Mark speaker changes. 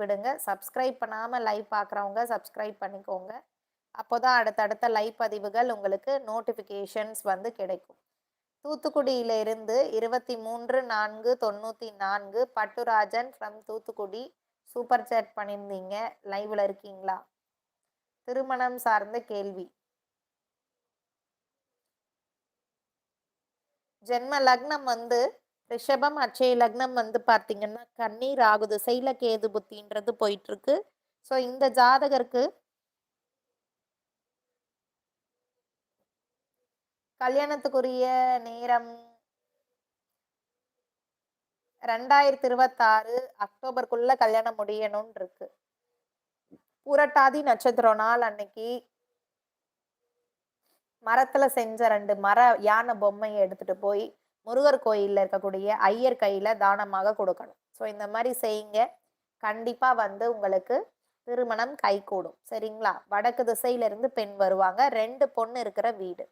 Speaker 1: விடுங்க. சப்ஸ்கிரைப் பண்ணாம லைவ் பார்க்குறவங்க சப்ஸ்கிரைப் பண்ணிக்கோங்க. அப்போதான் அடுத்தடுத்த லைவ் பதிவுகள் உங்களுக்கு நோட்டிஃபிகேஷன்ஸ் வந்து கிடைக்கும். தூத்துக்குடியில இருந்து 23/4/94 Patturajan from Thoothukudi super chat பண்ணியிருந்தீங்க. லைவ்ல இருக்கீங்களா? திருமணம் சார்ந்த கேள்வி. ஜென்ம லக்னம் வந்து ரிஷபம், அட்சய லக்னம் வந்து பார்த்தீங்கன்னா, கன்னி, ராகு திசையில கேது புத்தின்றது போயிட்டுருக்கு. ஸோ இந்த ஜாதகருக்கு கல்யாணத்துக்குரிய நேரம் 2026 அக்டோபருக்குள்ள கல்யாணம் முடியணும்னு இருக்கு. பூரட்டாதி நட்சத்திரம் நாள் அன்னைக்கு மரத்துல செஞ்ச 2 யானை பொம்மைய எடுத்துட்டு போய் முருகர் கோயில்ல இருக்கக்கூடிய ஐயர் கையில தானமாக கொடுக்கணும். ஸோ இந்த மாரி செய்யுங்க. கண்டிப்பா வந்து உங்களுக்கு திருமணம் கைகூடும். சரிங்களா? வடக்கு திசையிலிருந்து பெண் வருவாங்க. 2 பொண்ணு இருக்கிற வீடு.